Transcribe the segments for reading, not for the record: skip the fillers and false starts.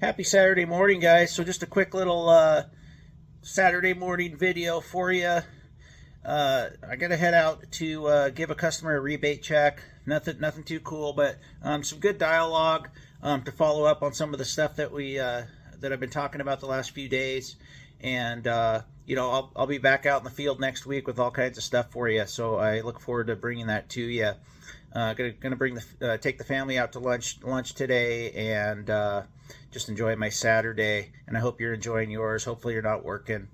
Happy Saturday morning, guys. So just a quick little Saturday morning video for you. I gotta head out to give a customer a rebate check. Nothing too cool, but some good dialogue to follow up on some of the stuff that that I've been talking about the last few days. And you know, I'll be back out in the field next week with all kinds of stuff for you. So I look forward to bringing that to you. Gonna bring take the family out to lunch today, and just enjoy my Saturday. And I hope you're enjoying yours. Hopefully you're not working.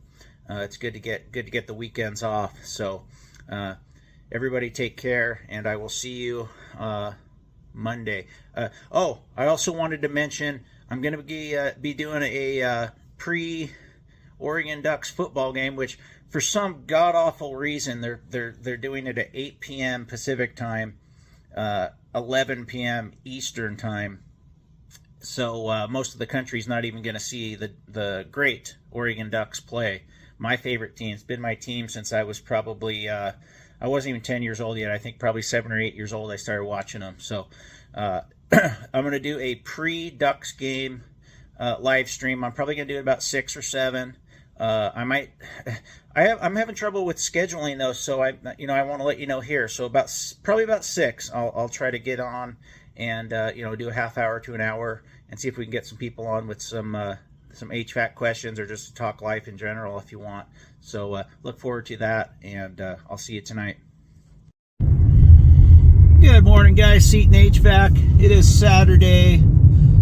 It's good to get the weekends off. So everybody take care, and I will see you Monday. Oh, I also wanted to mention I'm going to be doing a pre-Oregon Ducks football game, which for some god-awful reason they're doing it at 8 p.m. Pacific time, 11 p.m. Eastern time. So most of the country's not even going to see the great Oregon Ducks play. My favorite team. It's been my team since I was probably, I wasn't even 10 years old yet. I think probably 7 or 8 years old I started watching them. So I'm going to do a pre-Ducks game live stream. I'm probably going to do it about 6 or 7. I'm having trouble with scheduling though, so I want to let you know here. So probably about 6, I'll try to get on and do a half hour to an hour and see if we can get some people on with some HVAC questions, or just talk life in general if you want. So look forward to that, and I'll see you tonight. Good morning, guys. Seton HVAC. It is Saturday,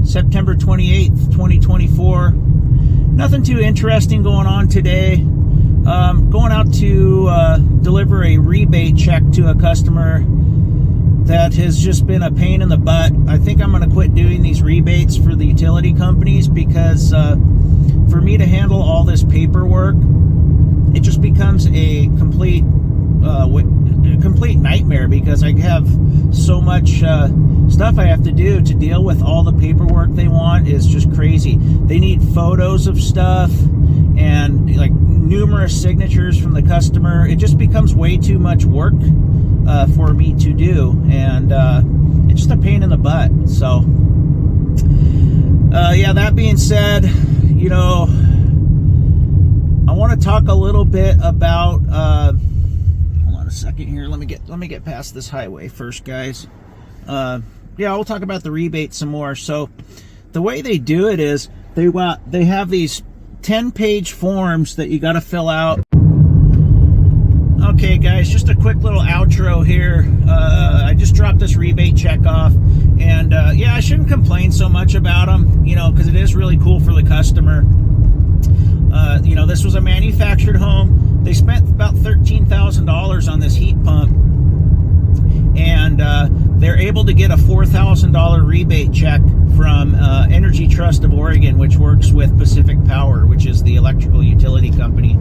September 28th, 2024. Nothing too interesting going on today. Going out to deliver a rebate check to a customer that has just been a pain in the butt. I think I'm going to quit doing these rebates for the utility companies, because for me to handle all this paperwork, it just becomes a complete nightmare, because I have so much stuff I have to do to deal with all the paperwork they want. Is just crazy. They need photos of stuff and like numerous signatures from the customer. It just becomes way too much work for me to do, and it's just a pain in the butt. So yeah, that being said, I want to talk a little bit about hold on a second here, let me get past this highway first, guys. Yeah, we'll talk about the rebate some more. So the way they do it is they have these 10-page forms that you got to fill out. Okay, guys, just a quick little outro here. I just dropped this rebate check off, and yeah, I shouldn't complain so much about them, because it is really cool for the customer. This was a manufactured home. They spent about $13,000 on this heat pump, and they're able to get a $4,000 rebate check from Energy Trust of Oregon, which works with Pacific Power, which is the electrical utility company.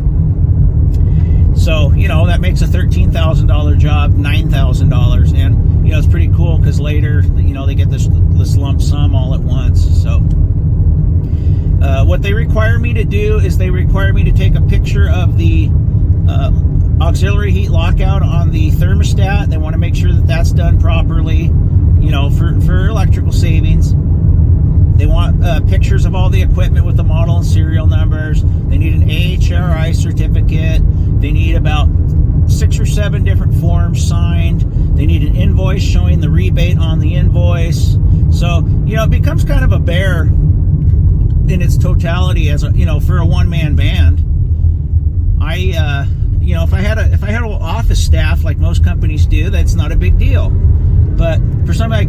So, that makes a $13,000 job $9,000, and it's pretty cool, because later, they get this lump sum all at once. So what they require me to do is they require me to take a picture of the auxiliary heat lockout on the thermostat. They want to make sure that that's done properly, for electrical savings. They want pictures of all the equipment with the model and serial numbers. They need an AHRI certificate. They need about 6 or 7 different forms signed. They need an invoice showing the rebate on the invoice. So, it becomes kind of a bear in its totality as for a one-man band. If I had an office staff like most companies do, that's not a big deal. But for somebody